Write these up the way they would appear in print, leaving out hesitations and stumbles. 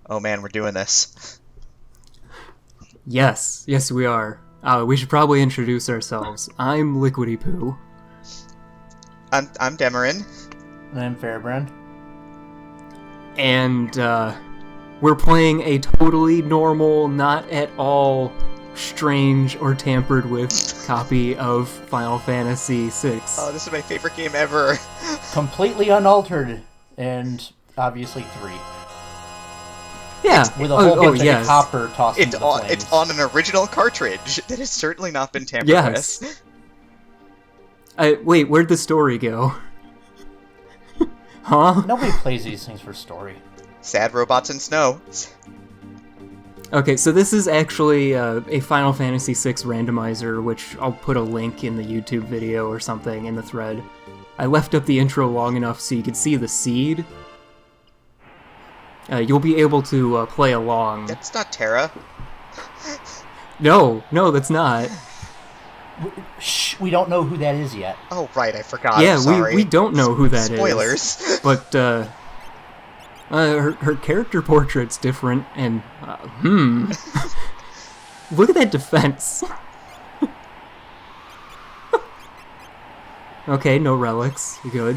Oh man, we're doing this. Yes, we are. We should probably introduce ourselves. I'm Liquidy Poo. I'm Demerine. And I'm Feyrbrand. And, we're playing a totally normal, not at all strange or tampered with copy of Final Fantasy VI. Oh, this is my favorite game ever. Completely unaltered, and obviously 3. Yeah, with a whole bunch yes. of copper tossed into the flames. It's on an original cartridge that has certainly not been tampered Yes. with. Wait, where'd the story go? Huh? Nobody plays these things for story. Sad robots in snow. Okay, so this is actually a Final Fantasy VI randomizer, which I'll put a link in the YouTube video or something in the thread. I left up the intro long enough so you could see the seed. You'll be able to play along. That's not Terra. No, that's not. Shh, we don't know who that is yet. Oh, right, I forgot. Yeah, I'm sorry. we don't know who that is. Spoilers. But, her character portrait's different, and, Look at that defense. Okay, no relics. Good.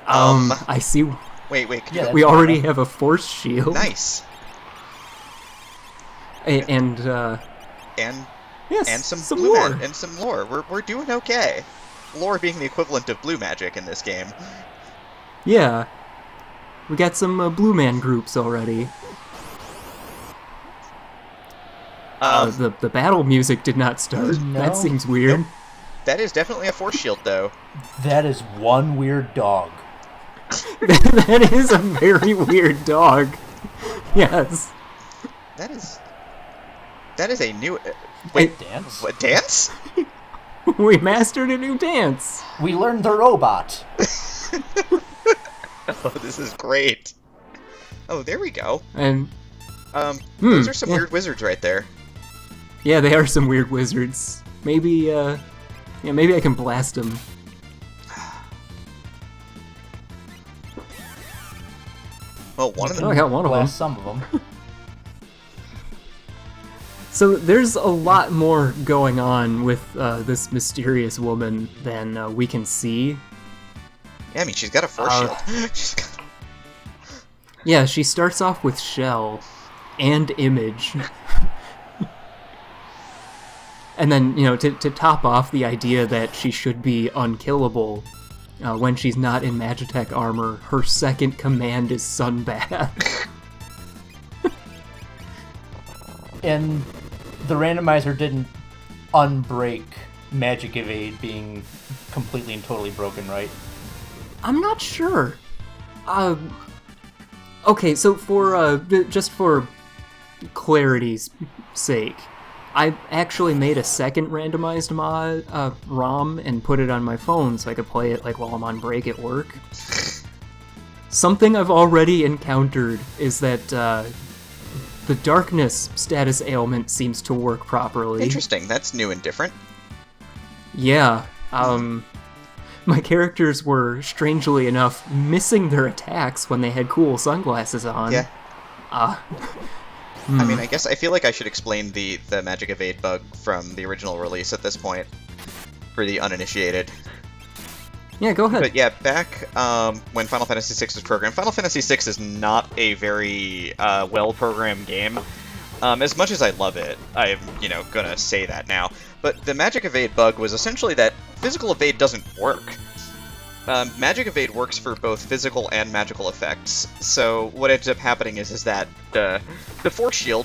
I see. Wait. Yeah, We already have a force shield. Nice. And yes, And some blue lore. and some lore. We're doing okay. Lore being the equivalent of blue magic in this game. Yeah. We got some Blue Man groups already. The battle music did not start. No. That seems weird. Nope. That is definitely a force shield, though. That is one weird dog. That is a very weird dog. Yes. That is a new... Wait, Dance? what, dance? We mastered a new dance. We learned the robot. Oh, this is great. Oh, there we go. And Those are some yeah. weird wizards right there. yeah, they are some weird wizards. Maybe maybe I can blast them. Well, one of Oh, them... I got one of them. Blast some of them. So there's a lot more going on with this mysterious woman than we can see. Yeah, I mean, she's got a force shield. She's got... Yeah, she starts off with Shell and Image. And then, to top off the idea that she should be unkillable, when she's not in Magitech armor, her second command is Sunbath. And the randomizer didn't unbreak Magic Evade being completely and totally broken, right? I'm not sure. Okay, so for just for clarity's sake, I actually made a second randomized mod ROM and put it on my phone so I could play it like while I'm on break at work. Something I've already encountered is that the darkness status ailment seems to work properly. Interesting, that's new and different. Yeah, my characters were, strangely enough, missing their attacks when they had cool sunglasses on. Yeah. I I mean, I guess I feel like I should explain the Magic Evade bug from the original release at this point, for the uninitiated. Yeah, go ahead. But yeah, back when Final Fantasy VI was programmed, Final Fantasy VI is not a very well-programmed game. As much as I love it, I'm, gonna say that now. But the Magic Evade bug was essentially that physical evade doesn't work. Magic Evade works for both physical and magical effects. So what ends up happening is that the Force Shield,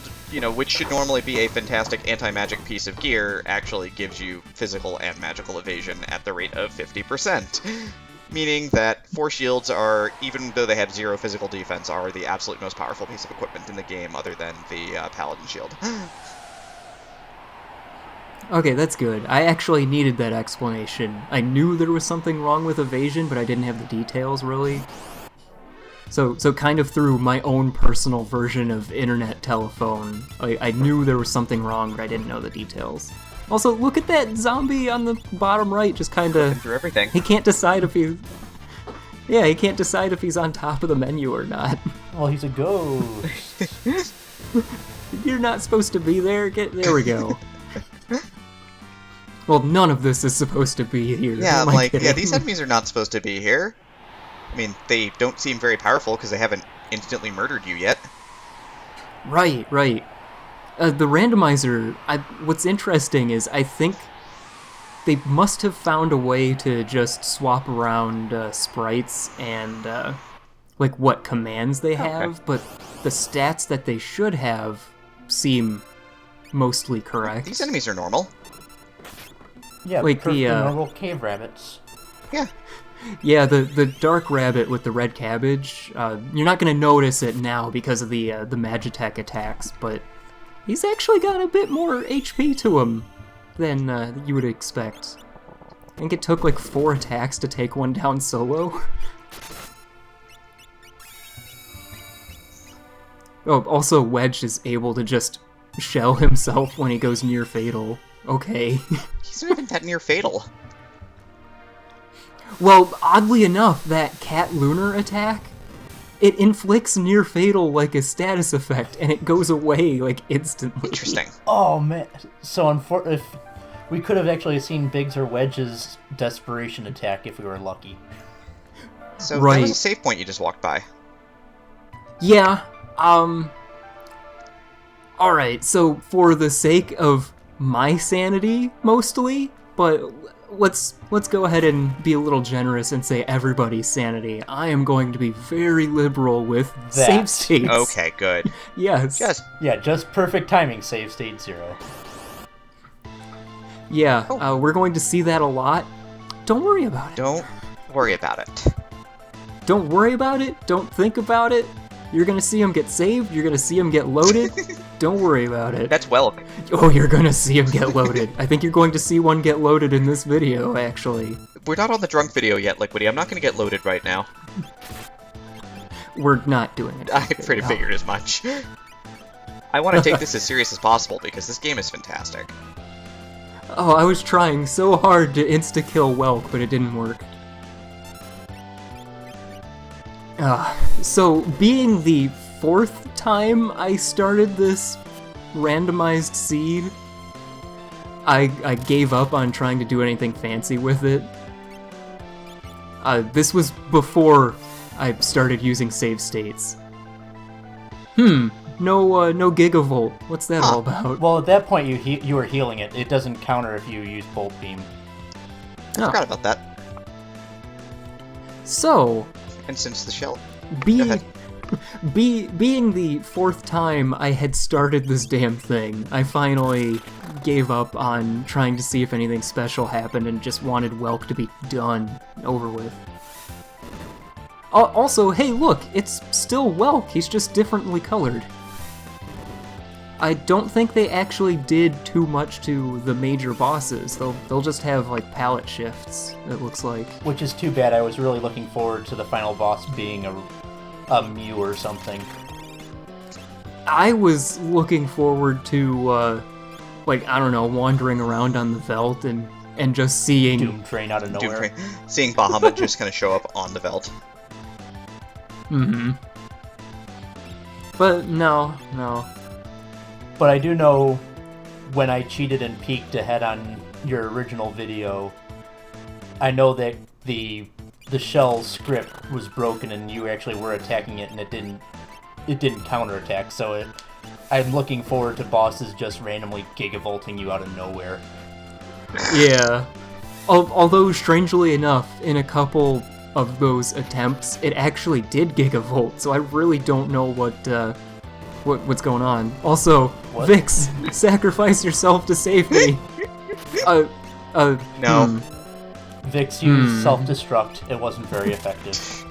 which should normally be a fantastic anti-magic piece of gear, actually gives you physical and magical evasion at the rate of 50%. Meaning that Force Shields are, even though they have 0 physical defense, are the absolute most powerful piece of equipment in the game other than the Paladin Shield. Okay, that's good. I actually needed that explanation. I knew there was something wrong with evasion, but I didn't have the details, really. So kind of through my own personal version of internet telephone, I knew there was something wrong, but I didn't know the details. Also, look at that zombie on the bottom right, just kind of... Through everything. He can't decide if he... Yeah, he can't decide if he's on top of the menu or not. Well, he's a ghost. You're not supposed to be there. There we go. Well, none of this is supposed to be here. Yeah, Am I like, yeah, kidding? these enemies are not supposed to be here. I mean, they don't seem very powerful because they haven't instantly murdered you yet. Right. The randomizer, what's interesting is I think they must have found a way to just swap around sprites and, like, what commands they have, but the stats that they should have seem mostly correct. These enemies are normal. Yeah, Like perfectly the, normal cave rabbits. Yeah. Yeah, the dark rabbit with the red cabbage, you're not going to notice it now because of the Magitech attacks, but he's actually got a bit more HP to him than you would expect. I think it took like 4 attacks to take one down solo. Oh, also Wedge is able to just shell himself when he goes near fatal. Okay. He's not even that near fatal. Well, oddly enough, that Cat Lunar attack, it inflicts near fatal like a status effect, and it goes away like instantly. Interesting. Oh man! So if we could have actually seen Biggs or Wedge's desperation attack if we were lucky. So that Right. was a save point you just walked by. Yeah, alright, so for the sake of my sanity, mostly, but let's go ahead and be a little generous and say everybody's sanity. I am going to be very liberal with save states. Okay, good. Yes. Just perfect timing. Save state 0. Yeah, we're going to see that a lot. Don't worry about it. Don't worry about it. Don't worry about it. Don't think about it. You're gonna see him get saved. You're gonna see him get loaded. Don't worry about it. That's Welk. Oh, you're gonna see him get loaded. I think you're going to see one get loaded in this video, actually. We're not on the drunk video yet, Liquidy. I'm not going to get loaded right now. We're not doing it. I pretty figured as much. I want to take this as serious as possible because this game is fantastic. Oh, I was trying so hard to insta-kill Welk, but it didn't work. So, being the 4th time I started this randomized seed, I gave up on trying to do anything fancy with it. This was before I started using save states. No gigavolt. What's that all about? Well, at that point you were healing it. It doesn't counter if you use bolt beam. I forgot about that. So, And since the shell... being the 4th time I had started this damn thing, I finally gave up on trying to see if anything special happened and just wanted Welk to be done, over with. Also, hey look, it's still Welk, he's just differently colored. I don't think they actually did too much to the major bosses. They'll just have like palette shifts, it looks like. Which is too bad. I was really looking forward to the final boss being a Mew or something. I was looking forward to, like, I don't know, wandering around on the Veldt and just seeing... Doom Train out of nowhere. Seeing Bahamut just kind of show up on the Veldt. Mm-hmm. But no. But I do know when I cheated and peeked ahead on your original video, I know that the shell script was broken and you actually were attacking it and it didn't counterattack, so I'm looking forward to bosses just randomly gigavolting you out of nowhere. Yeah. Although, strangely enough, in a couple of those attempts, it actually did gigavolt, so I really don't know what's going on. Also, What? Vix, sacrifice yourself to save me. No. Vix used self-destruct. It wasn't very effective.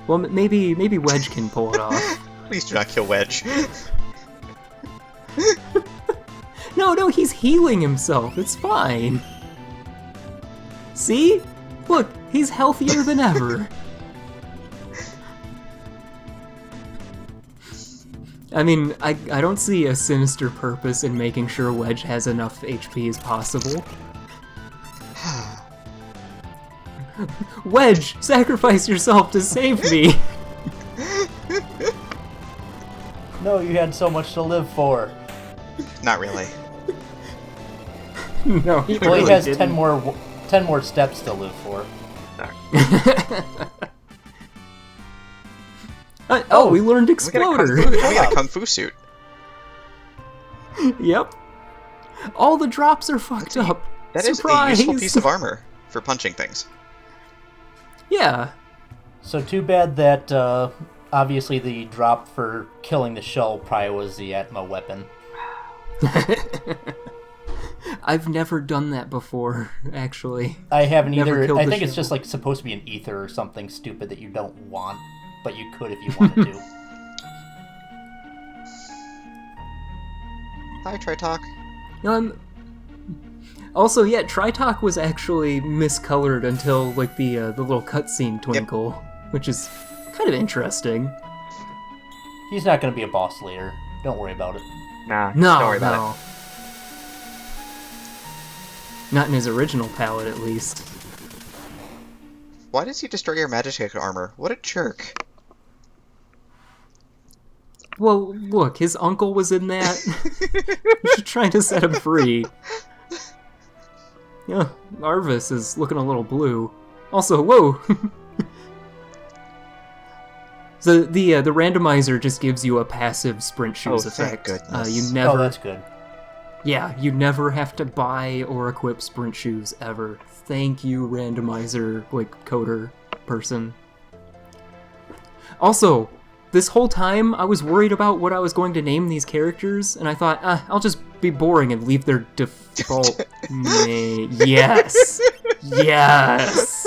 Well, maybe Wedge can pull it off. Please do not kill Wedge. No, he's healing himself. It's fine. See? Look, he's healthier than ever. I mean, I don't see a sinister purpose in making sure Wedge has enough HP as possible. Wedge, sacrifice yourself to save me! No, you had so much to live for. Not really. No, he Well, really he has didn't. 10 more steps to live for. Oh, we learned We got Exploder! we got a kung fu suit. Yep. All the drops are fucked up. That is a Surprise! useful piece of armor for punching things. Yeah. So too bad that, obviously the drop for killing the shell probably was the Atma weapon. I've never done that before, actually. I haven't Never either. killed I the think it's shell. just like supposed to be an ether or something stupid that you don't want, but you could if you wanted to. Hi, Tritalk. Also, yeah, Tritalk was actually miscolored until like the little cutscene twinkle, which is kind of interesting. He's not going to be a boss later. Don't worry about it. Nah, No, don't worry about no. Not in his original palette, at least. it. Why does he destroy your magic armor? What a jerk. Well, look, his uncle was in that. Just trying to set him free. Yeah, Arvis is looking a little blue. Also, whoa! So the randomizer just gives you a passive sprint shoes Oh, thank effect. goodness. You never, Oh, that's good. yeah, you never have to buy or equip sprint shoes ever. Thank you, randomizer, like coder person. Also, this whole time I was worried about what I was going to name these characters, and I thought, I'll just be boring and leave their default name. Yes, yes.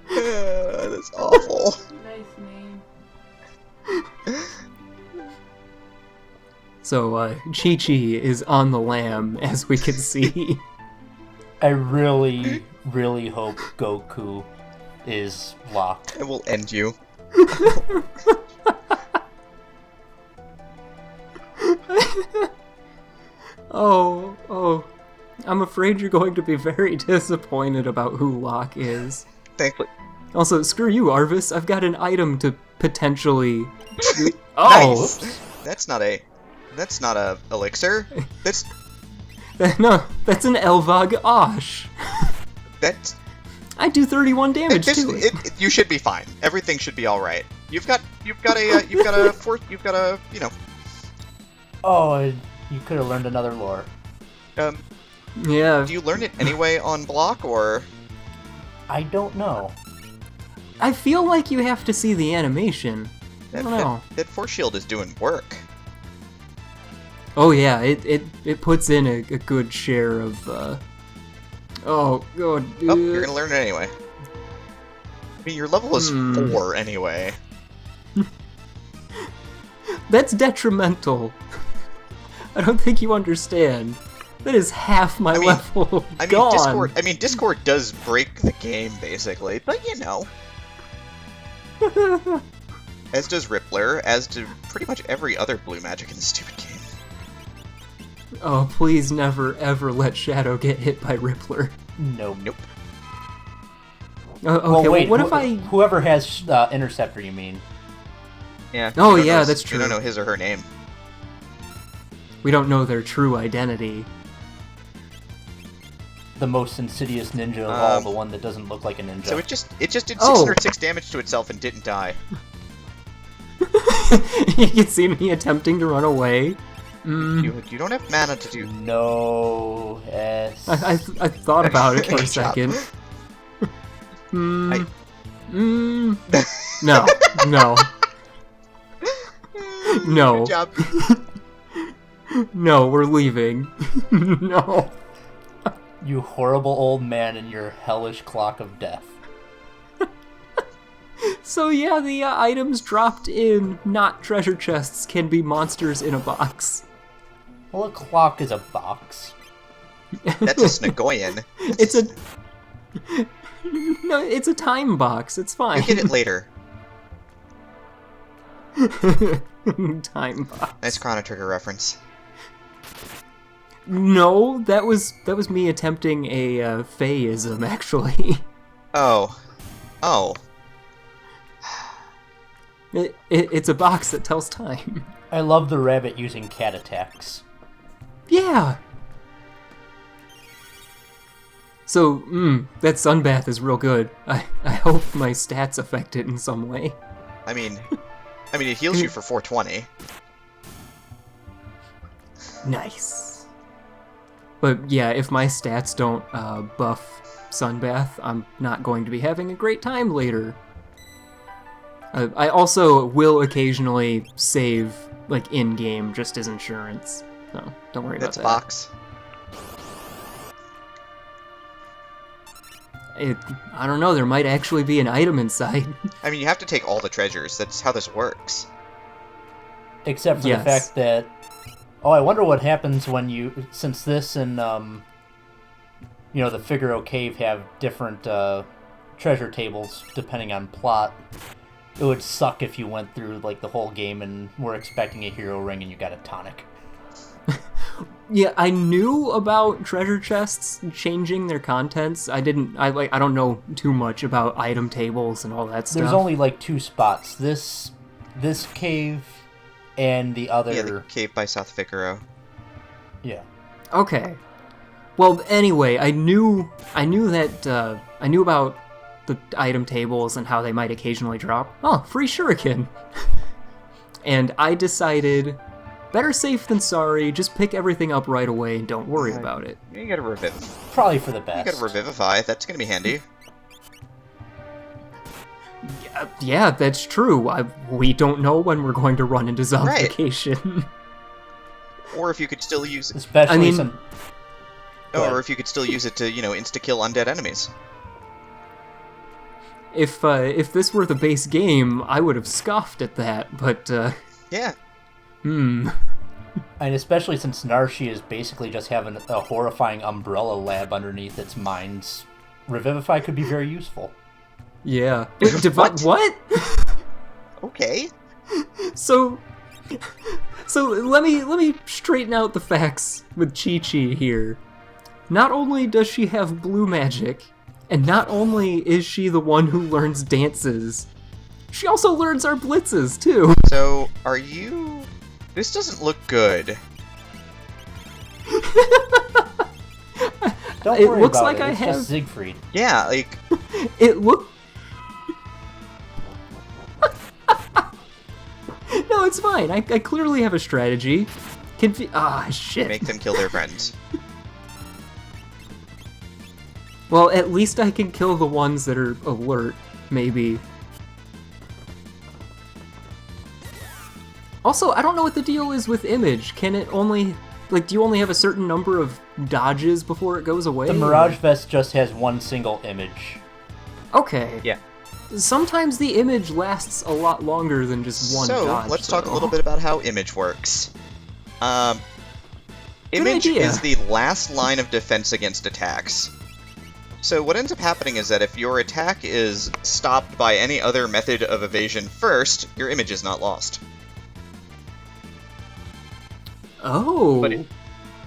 That's awful. Nice name. So, Chi-Chi is on the lam, as we can see. I really, really hope Goku is locked. It will end you. Oh, I'm afraid you're going to be very disappointed about who Locke is. Thankfully. Also, screw you, Arvis. I've got an item to potentially... Oh! Nice. That's not a elixir. That's No, that's an Elvag Osh. that's I do 31 damage to it. you should be fine. Everything should be all right. You've got a you know. Oh, you could have learned another lore. Yeah, Do you learn it anyway on block or? I don't know. I feel like you have to see the animation. I don't know. That force shield is doing work. Oh yeah, it puts in a good share of, Oh, God. Oh, you're gonna learn it anyway. I mean, your level is 4 anyway. That's detrimental. I don't think you understand. That is half my level I mean, gone. Discord does break the game basically, but you know. As does Rippler, as do pretty much every other blue magic in this stupid game. Oh, please never ever let Shadow get hit by Rippler. Nope. Nope. Okay, Well, wait. what if I... Whoever has Interceptor, you mean? Yeah. Oh, you don't yeah, know- that's true. You don't know his or her name. We don't know their true identity. The most insidious ninja of all, the one that doesn't look like a ninja. So it just did Oh. 606 damage to itself and didn't die. You can see me attempting to run away. You don't have mana to do. No. S. I thought about it for Good a job. second. I- No, no. No. Good job. No, we're leaving. No. You horrible old man in your hellish clock of death. So yeah, the items dropped in not treasure chests can be monsters in a box. Well, a clock is a box. That's a Snagoyan. It's a... No, it's a time box. It's fine. You get it later. Time box. Nice Chrono Trigger reference. No, that was me attempting a Feyism, actually. Oh. Oh. It's a box that tells time. I love the rabbit using cat attacks. Yeah. So, that sunbath is real good. I hope my stats affect it in some way. I mean, it heals you for 420. Nice. But yeah, if my stats don't buff sunbath, I'm not going to be having a great time later. I also will occasionally save, like, in-game, just as insurance. So, don't worry about That's a that. box. I don't know, there might actually be an item inside. I mean, you have to take all the treasures. That's how this works. Except for Yes. the fact that... Oh, I wonder what happens when you... Since this and, the Figaro Cave have different treasure tables depending on plot. It would suck if you went through, like, the whole game and were expecting a hero ring and you got a tonic. Yeah, I knew about treasure chests changing their contents. I don't know too much about item tables and all that stuff. There's only, like, 2 spots. This cave and the other... Yeah, the cave by South Figaro. Yeah. Okay. Well, anyway, I knew about the item tables and how they might occasionally drop. Oh, free shuriken. And I decided, better safe than sorry, just pick everything up right away and don't worry about it. You gotta revivify. Probably for the best. You gotta revivify. That's gonna be handy. Yeah, that's true. We don't know when we're going to run into zombification. Or if you could still use it. Especially Or if you could still use it to, insta-kill undead enemies. If this were the base game, I would have scoffed at that, but, Yeah. And especially since Narshe is basically just having a horrifying umbrella lab underneath its minds, Revivify could be very useful. Yeah. What? What? Okay. So let me straighten out the facts with Chi-Chi here. Not only does she have blue magic, and not only is she the one who learns dances, she also learns our blitzes, too. So, are you... This doesn't look good. Don't It worry looks about like it. I It's have- just Siegfried. Yeah, like... It look... No, it's fine. I clearly have a strategy. Shit. Make them kill their friends. Well, at least I can kill the ones that are alert, maybe. Also, I don't know what the deal is with image. Can it only... Like, do you only have a certain number of dodges before it goes away? The Mirage Vest just has one single image. Okay. Yeah. Sometimes the image lasts a lot longer than just one dodge. So, let's talk a though. little bit about how image works. Image idea. is the last line of defense against attacks. So what ends up happening is that if your attack is stopped by any other method of evasion first, your image is not lost. Oh. But it-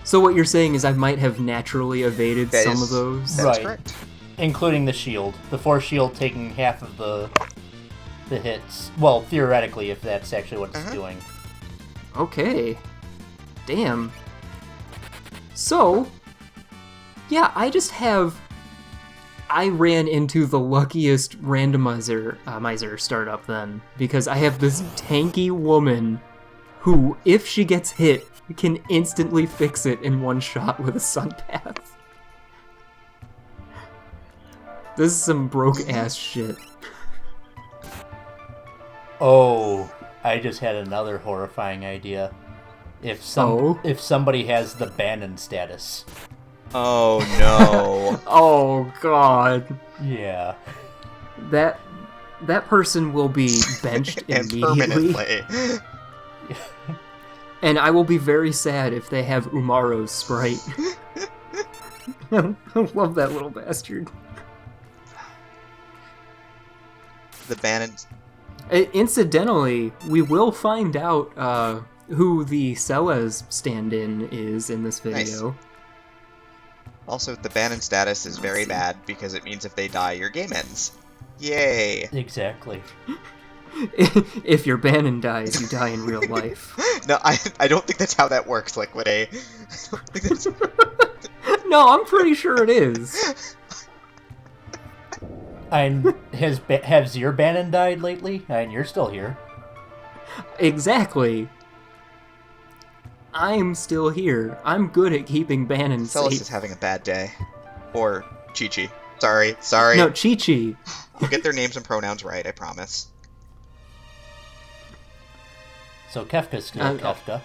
So what you're saying is I might have naturally evaded That some is- of those? That's Right. correct. Including the shield. The force shield taking half of the hits. Well, theoretically, if that's actually what it's doing. Okay. Damn. So, yeah, I ran into the luckiest randomizer startup then, because I have this tanky woman who, if she gets hit, can instantly fix it in one shot with a sunpath. This is some broke-ass shit. Oh, I just had another horrifying idea. If somebody has the Bannon status. Oh no. Oh god. Yeah. That person will be benched And immediately. permanently. And I will be very sad if they have Umaro's sprite. I love that little bastard. The Bannon... Incidentally, we will find out who the Sellers stand-in is in this video. Nice. Also, the Bannon status is very bad because it means if they die, your game ends. Yay! Exactly. If your Bannon dies, you die in real life. No, I don't think that's how that works, Liquid A. I don't think that's... No, I'm pretty sure it is. And has your Bannon died lately? And you're still here. Exactly. I'm still here. I'm good at keeping Bannon Celis safe. is having a bad day. Or Chi-Chi. Sorry. No, Chi-Chi. I'll get their names and pronouns right, I promise. So Kefka's still Kefka.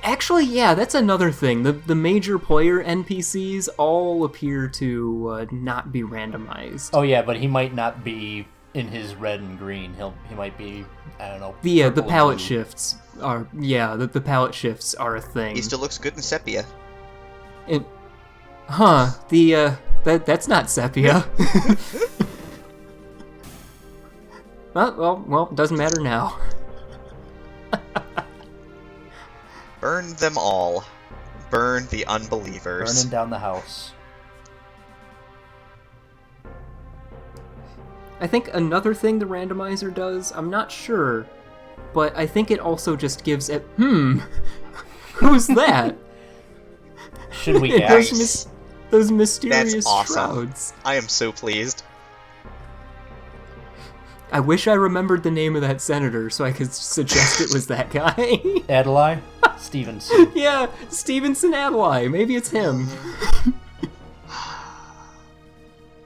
Actually, yeah, that's another thing. The major player NPCs all appear to not be randomized. Oh yeah, but he might not be in his red and green. He might be, I don't know. The palette shifts are the palette shifts are a thing. He still looks good in sepia. That's not sepia. well, doesn't matter now. Burn them all. Burn the unbelievers. Burning down the house. I think another thing the randomizer does, I'm not sure, but I think it also just gives it, who's that? Should we ask? Those mysterious That's awesome. shrouds. I am so pleased. I wish I remembered the name of that senator so I could suggest it was that guy. Adlai? Stevenson. Yeah, Stevenson Adlai. Maybe it's him.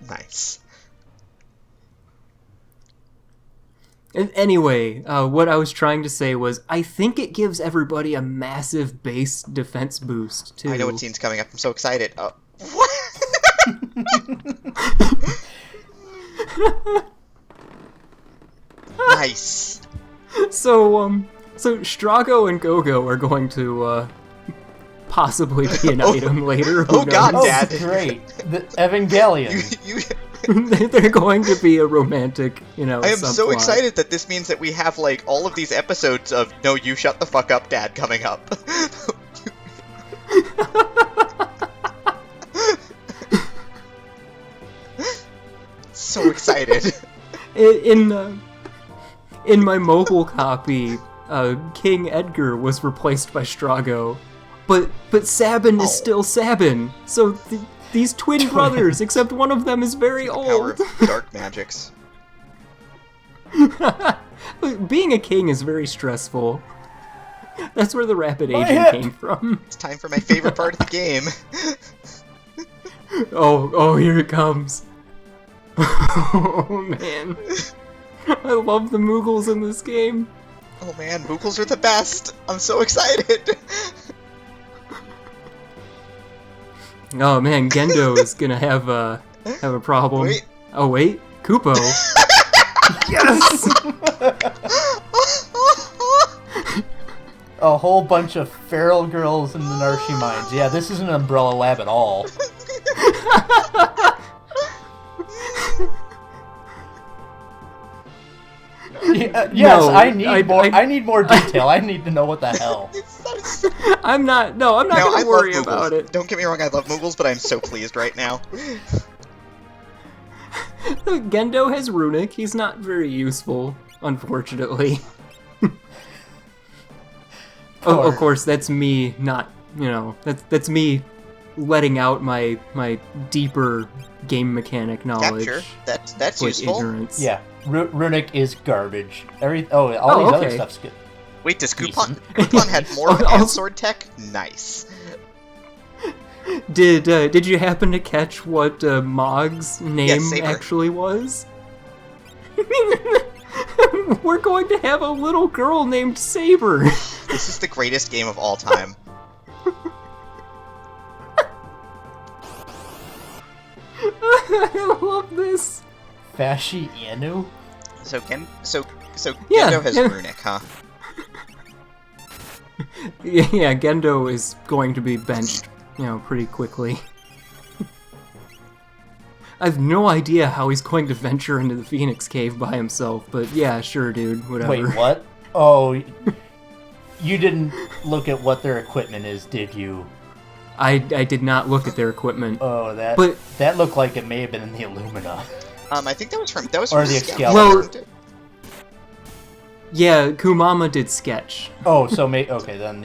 Nice. And anyway, what I was trying to say was, I think it gives everybody a massive base defense boost, too. I know what scene's coming up. I'm so excited. What? Nice. So Strago and Gogo are going to, possibly be an item later. Who Oh god, knows? Dad. Great. The Evangelion. They're going to be a romantic, I am so subplot. excited that this means that we have, like, all of these episodes of No, You Shut the Fuck Up, Dad coming up. So excited. In my mobile copy, King Edgar was replaced by Strago, but Sabin is still Sabin. So these twin brothers, except one of them is very Power old. of dark magics. Being a king is very stressful. That's where the rapid aging hip. came from. It's time for my favorite part of the game. Oh, here it comes. Oh man, I love the Moogles in this game. Oh man, Moogles are the best! I'm so excited! Oh man, Gendo is gonna have a problem. Wait. Oh wait, Kupo. Yes. A whole bunch of feral girls in the Narshe mines. Yeah, this isn't an Umbrella Lab at all. Yes, No, I need more detail. I need to know what the hell. I'm not I gonna worry love about Moogles. it. Don't get me wrong, I love Moogles, but I'm so pleased right now. Gendo has Runic. He's not very useful, unfortunately. Of course, that's me not, that's me letting out my deeper game mechanic knowledge. Capture. That's with useful. ignorance. Yeah, Runic is garbage. All these other okay. stuff's good. Wait, does Coupon Decent. had more hand sword tech? Nice. Did you happen to catch what Mog's name Saber. actually was? We're going to have a little girl named Saber. This is the greatest game of all time. I love this. Fashi Inu? So Yeah, Gendo has yeah. Runic, huh? Yeah, Gendo is going to be benched, pretty quickly. I have no idea how he's going to venture into the Phoenix Cave by himself, but yeah, sure, dude, whatever. Wait, what? Oh, You didn't look at what their equipment is, did you? I did not look at their equipment. Oh, But that looked like it may have been in the Illumina. I think that was from Or the Excalibur. Well, yeah, Kumama did sketch. Oh, so okay, then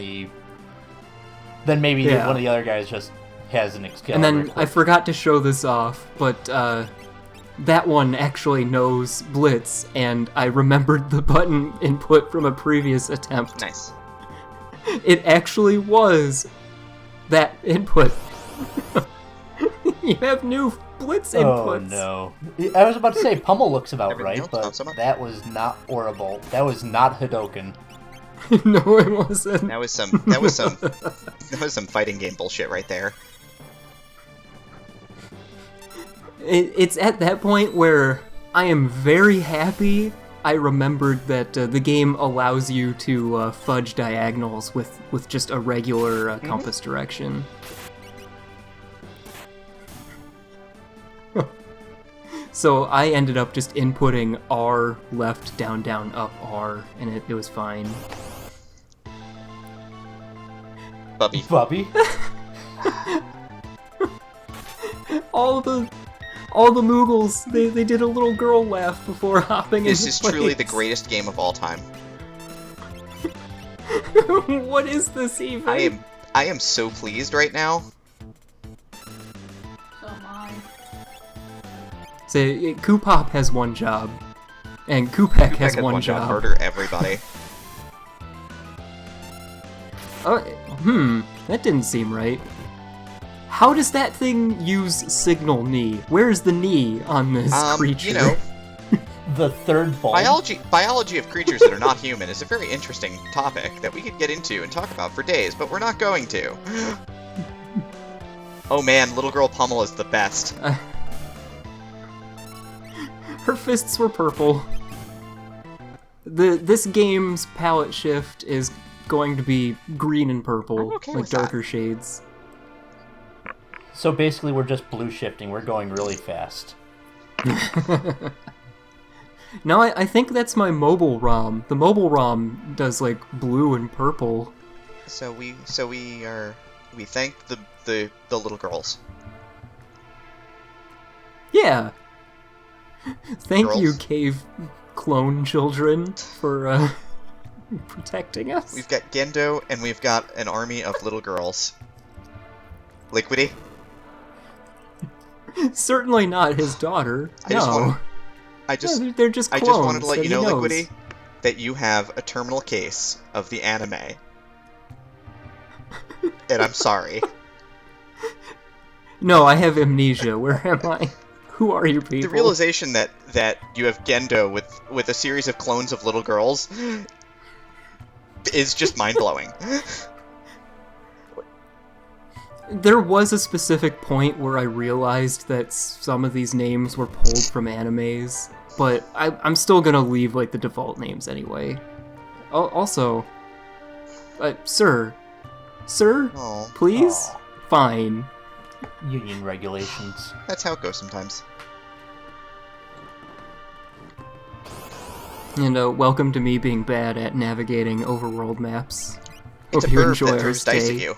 maybe Yeah. one of the other guys just has an Excalibur. And then equipped. I forgot to show this off, but that one actually knows Blitz, and I remembered the button input from a previous attempt. Nice. It actually was that input. You have new Blitz inputs. Oh no! I was about to say Pummel looks about Everything right, else, but not so much. that was not horrible. That was not Hadoken. No, it wasn't. That was some fighting game bullshit right there. It's at that point where I am very happy I remembered that the game allows you to fudge diagonals with just a regular compass direction. So I ended up just inputting R, left, down, down, up, R, and it was fine. Bubby. Bubby. All the Moogles, they did a little girl laugh before hopping This into is place. truly the greatest game of all time. What is this even? I am so pleased right now. So am I. So Koopop has one job, and Koopek has Had one job. Murder everybody. Oh, that didn't seem right. How does that thing use signal knee? Where's the knee on this creature? You know, The third bulb. biology of creatures that are not human is a very interesting topic that we could get into and talk about for days, but we're not going to. Oh man, little girl Pummel is the best. Her fists were purple. This game's palette shift is going to be green and purple, I'm okay like with that. darker shades. So basically, we're just blue shifting. We're going really fast. No, I think that's my mobile ROM. The mobile ROM does like blue and purple. So we thank the little girls. Yeah. Thank you, Girls. cave clone children, for protecting us. We've got Gendo and we've got an army of little girls. Liquidy? Certainly not his daughter. I just no. wanted- I just Yeah, they're just I clones. just wanted to let that you he know, knows. Liquidy, that you have a terminal case of the anime. And I'm sorry. No, I have amnesia. Where am I? Who are you people? The realization that you have Gendo with a series of clones of little girls is just mind-blowing. There was a specific point where I realized that some of these names were pulled from animes, but I'm still gonna leave like the default names anyway. Also, sir, Oh, please, Aw. fine. Union regulations. that's how it goes sometimes. And welcome to me being bad at navigating overworld maps. It's a Hope you burb enjoy that our throws dice at stay. you.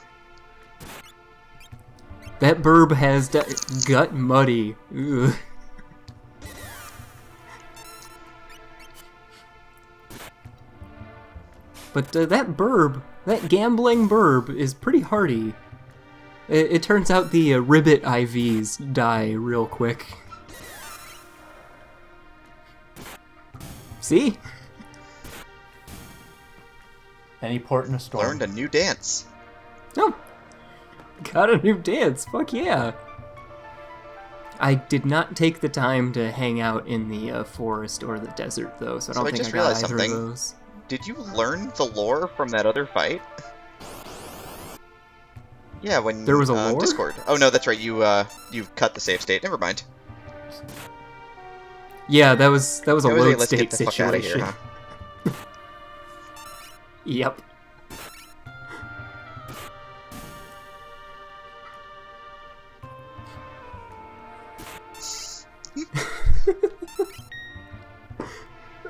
That burb has gut muddy. Ugh. But that gambling burb, is pretty hardy. It turns out the ribbit IVs die real quick. See? Any port in a storm. Learned a new dance. Oh, got a new dance. Fuck yeah. I did not take the time to hang out in the forest or the desert, though, so I So don't I think just I got realized either something. of those. Did you learn the lore from that other fight? Yeah, when There was a lore? Discord. Oh no, that's right. You cut the save state. Never mind. Yeah, that was a That was a load let's state get the fuck out of situation. here, huh? Yep.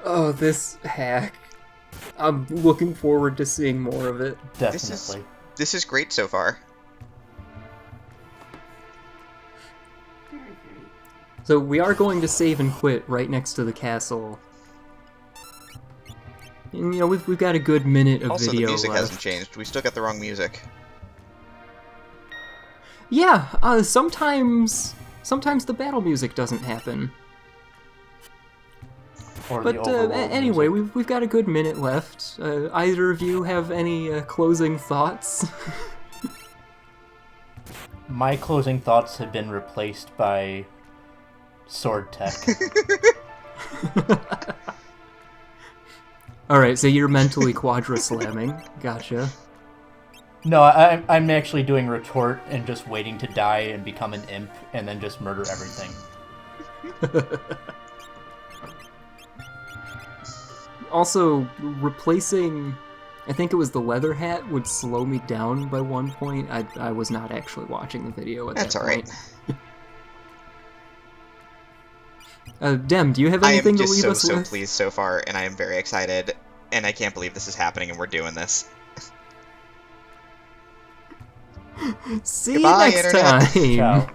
Oh, this hack. I'm looking forward to seeing more of it. Definitely. This is great so far. So we are going to save and quit right next to the castle. And, you know, we've got a good minute of Also, video the music left. hasn't changed. We still got the wrong music. Yeah, sometimes the battle music doesn't happen. Or But the overworld anyway, music. we've got a good minute left. Either of you have any closing thoughts? My closing thoughts have been replaced by sword tech. Alright, so you're mentally quadra-slamming. Gotcha. No, I'm actually doing retort and just waiting to die and become an imp and then just murder everything. Also, replacing... I think it was the leather hat would slow me down by one point. I was not actually watching the video at That's that alright. point. Dem, do you have I am anything to just leave so, us so with? pleased so far, and I am very excited, and I can't believe this is happening and we're doing this. See Goodbye, you next Internet. time! Ciao.